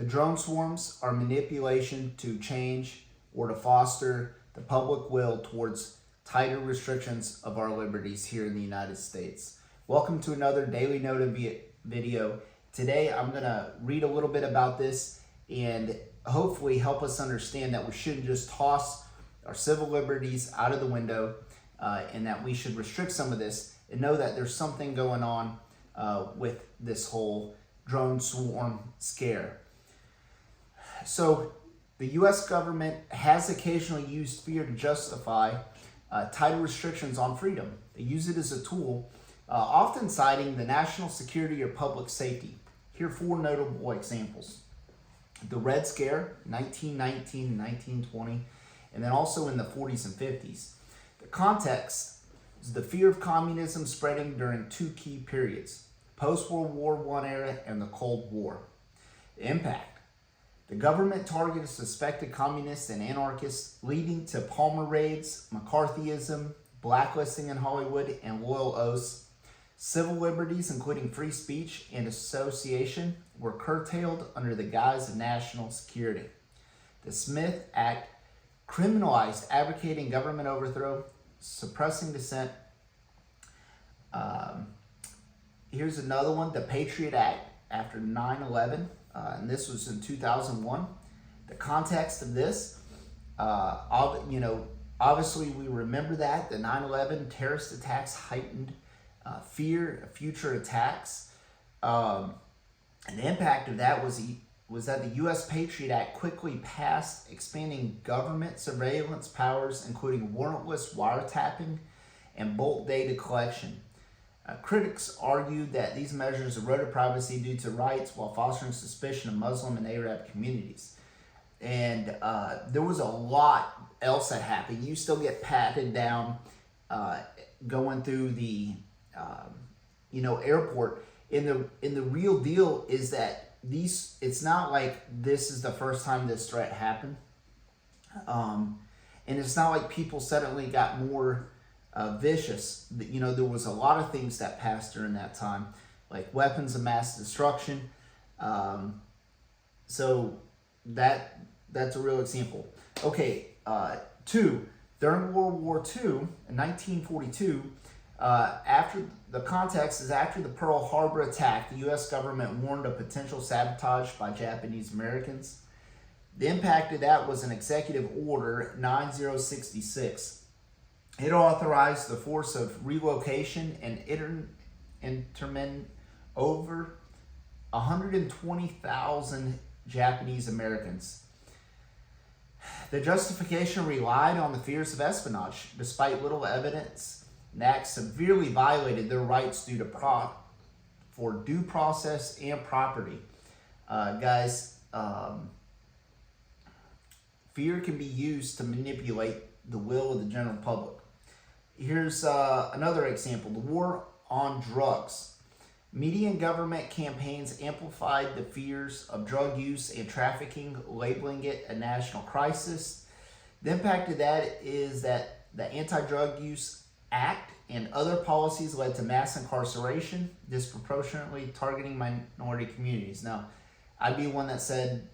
The drone swarms are manipulation to change or to foster the public will towards tighter restrictions of our liberties here in the United States. Welcome to another Daily Note video. Today I'm going to read a little bit about this and hopefully help us understand that we shouldn't just toss our civil liberties out of the window and that we should restrict some of this and know that there's something going on with this whole drone swarm scare. So the U.S. government has occasionally used fear to justify tighter restrictions on freedom. They use it as a tool, often citing the national security or public safety. Here are four notable examples. The Red Scare, 1919 and 1920, and then also in the 40s and 50s. The context is the fear of communism spreading during two key periods, post-World War I era and the Cold War. The impact. The government targeted suspected communists and anarchists, leading to Palmer raids, McCarthyism, blacklisting in Hollywood, and loyal oaths. Civil liberties, including free speech and association, were curtailed under the guise of national security. The Smith Act criminalized advocating government overthrow, suppressing dissent. Here's another one, the Patriot Act after 9/11. And this was in 2001. The context of this, obviously we remember that the 9/11 terrorist attacks heightened fear of future attacks. And the impact of that was that the U.S. Patriot Act quickly passed, expanding government surveillance powers, including warrantless wiretapping and bulk data collection. Critics argued that these measures eroded privacy due to rights while fostering suspicion of Muslim and Arab communities. And there was a lot else that happened. You still get patted down going through the airport. And the real deal is that it's not like this is the first time this threat happened. And it's not like people suddenly got more vicious. There was a lot of things that passed during that time, like weapons of mass destruction. So that's a real example. Okay, two, during World War II in 1942, after the context is after the Pearl Harbor attack, the U.S. government warned of potential sabotage by Japanese Americans. The impact of that was an executive order 9066. It authorized the force of relocation and internment over 120,000 Japanese Americans. The justification relied on the fears of espionage. Despite little evidence, the act severely violated their rights for due process and property. Guys, fear can be used to manipulate the will of the general public. Here's another example, the war on drugs. Media and government campaigns amplified the fears of drug use and trafficking, labeling it a national crisis. The impact of that is that the Anti-Drug Use Act and other policies led to mass incarceration, disproportionately targeting minority communities. Now, I'd be one that said,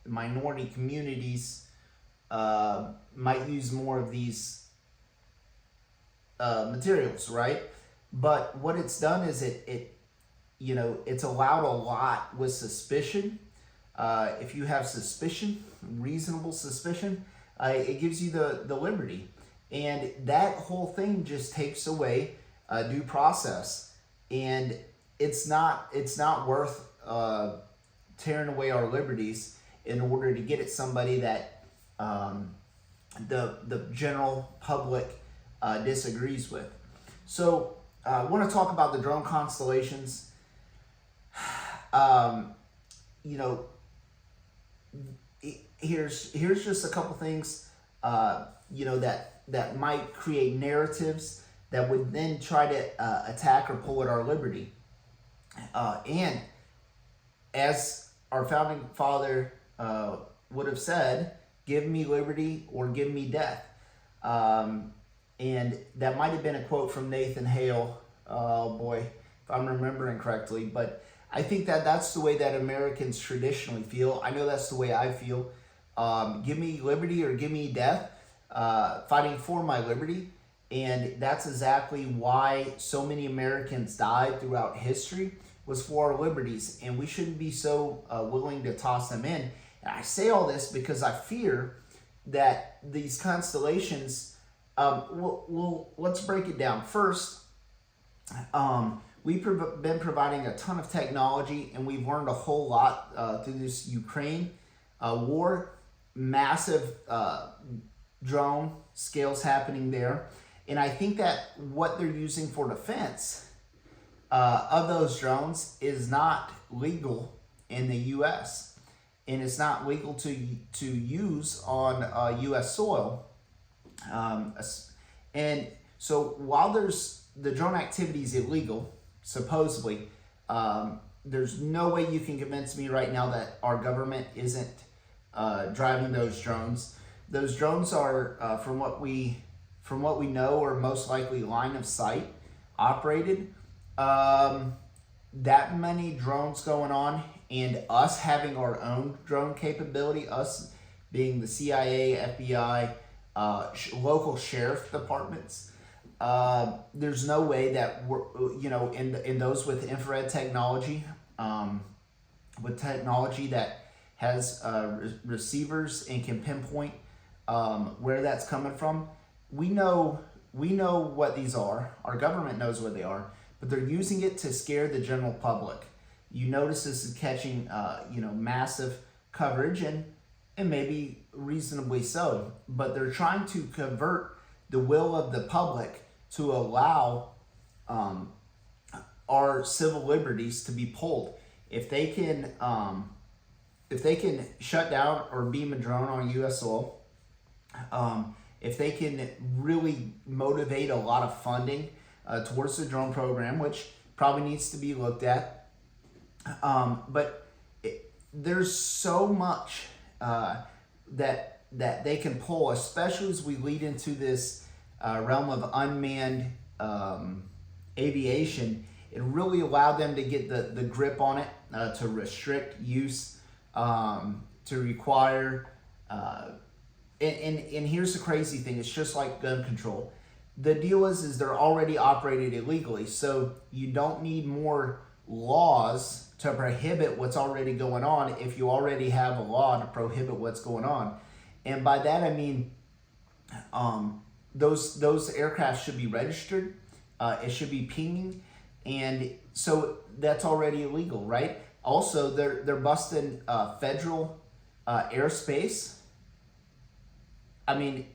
minority communities might use more of these materials, right? But what it's done is it's allowed a lot with suspicion. If you have suspicion, reasonable suspicion, it gives you the liberty. And that whole thing just takes away due process. And it's not worth tearing away our liberties in order to get at somebody that the general public disagrees with. So I want to talk about the drone constellations. Here's just a couple things that might create narratives that would then try to attack or pull at our liberty. And as our founding father would have said, give me liberty or give me death. And that might have been a quote from Nathan Hale, oh boy, if I'm remembering correctly. But I think that that's the way that Americans traditionally feel. I know that's the way I feel. Give me liberty or give me death, fighting for my liberty. And that's exactly why so many Americans died throughout history, was for our liberties. And we shouldn't be so willing to toss them in. And I say all this because I fear that these constellations, let's break it down. First, we've been providing a ton of technology, and we've learned a whole lot through this Ukraine war. Massive drone scales happening there. And I think that what they're using for defense of those drones is not legal in the U.S. And it's not legal to use on U.S. soil. And so while the drone activity is illegal, supposedly, there's no way you can convince me right now that our government isn't driving those drones. Those drones are, from what we know, are most likely line of sight operated. That many drones going on, and us having our own drone capability, us being the CIA, FBI, local sheriff departments, there's no way that we're, in those with infrared technology, with technology that has receivers and can pinpoint where that's coming from. We know what these are. Our government knows what they are, but they're using it to scare the general public. You notice this is catching massive coverage, and maybe reasonably so, but they're trying to convert the will of the public to allow our civil liberties to be pulled. If they can shut down or beam a drone on U.S. soil, if they can really motivate a lot of funding towards the drone program, which probably needs to be looked at, but there's so much that they can pull, especially as we lead into this realm of unmanned aviation. It really allowed them to get the grip on it, to restrict use, to require. And here's the crazy thing: it's just like gun control. The deal is they're already operated illegally, so you don't need more laws to prohibit what's already going on if you already have a law to prohibit what's going on. And by that I mean those aircraft should be registered, it should be pinging, and so that's already illegal, right? Also, they're busting federal airspace. I mean,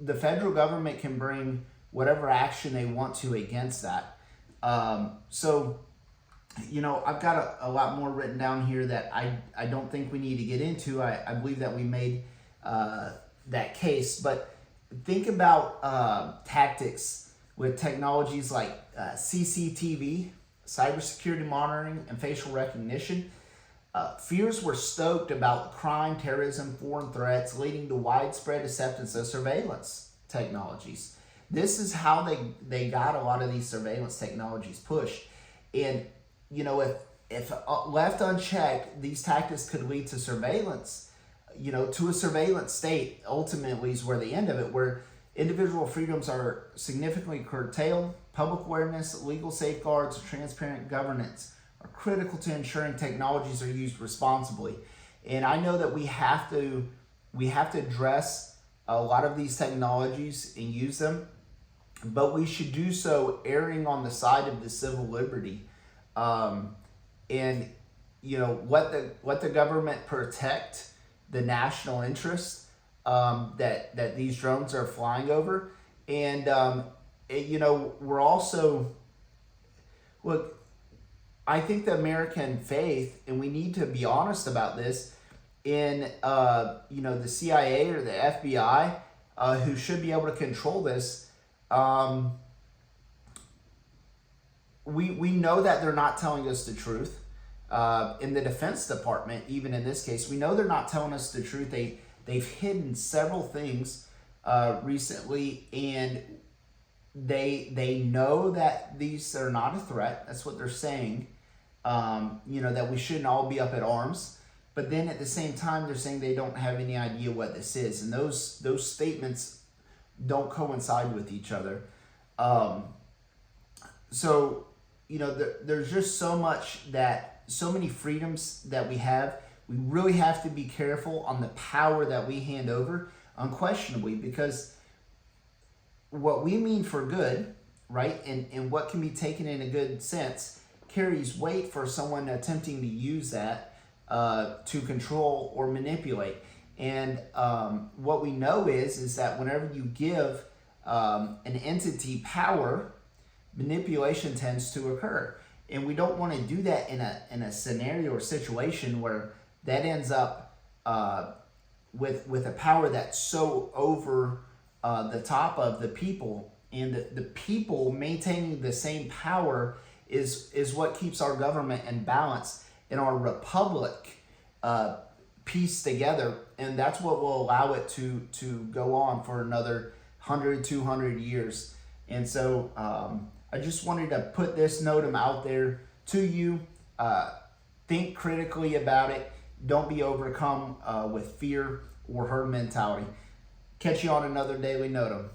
the federal government can bring whatever action they want to against that. So I've got a lot more written down here that I don't think we need to get into. I believe that we made that case, but think about tactics with technologies like CCTV, cybersecurity monitoring, and facial recognition. Fears were stoked about crime, terrorism, foreign threats, leading to widespread acceptance of surveillance technologies. This is how they got a lot of these surveillance technologies pushed. And, if left unchecked, these tactics could lead to surveillance, to a surveillance state, ultimately is where the end of it, where individual freedoms are significantly curtailed. Public awareness, legal safeguards, transparent governance are critical to ensuring technologies are used responsibly. And I know that we have to address a lot of these technologies and use them, but we should do so erring on the side of the civil liberty. And let the government protect the national interest that these drones are flying over. And we're also, look, I think the American faith, and we need to be honest about this, in the CIA or the FBI, who should be able to control this. We know that they're not telling us the truth. In the Defense Department, even in this case, we know they're not telling us the truth. They've hidden several things recently, and they know that these are not a threat. That's what they're saying. that we shouldn't all be up at arms. But then at the same time, they're saying they don't have any idea what this is. And those statements don't coincide with each other. So, there's just so many freedoms that we have. We really have to be careful on the power that we hand over, unquestionably, because what we mean for good, right, and what can be taken in a good sense carries weight for someone attempting to use that to control or manipulate. And what we know is that whenever you give an entity power, manipulation tends to occur. And we don't want to do that in a scenario or situation where that ends up with a power that's so over the top of the people, and the people maintaining the same power is what keeps our government in balance and our republic pieced together, and that's what will allow it to go on for another 100, 200 years. And so I just wanted to put this note out there to you. Think critically about it. Don't be overcome with fear or herd mentality. Catch you on another Daily Notum.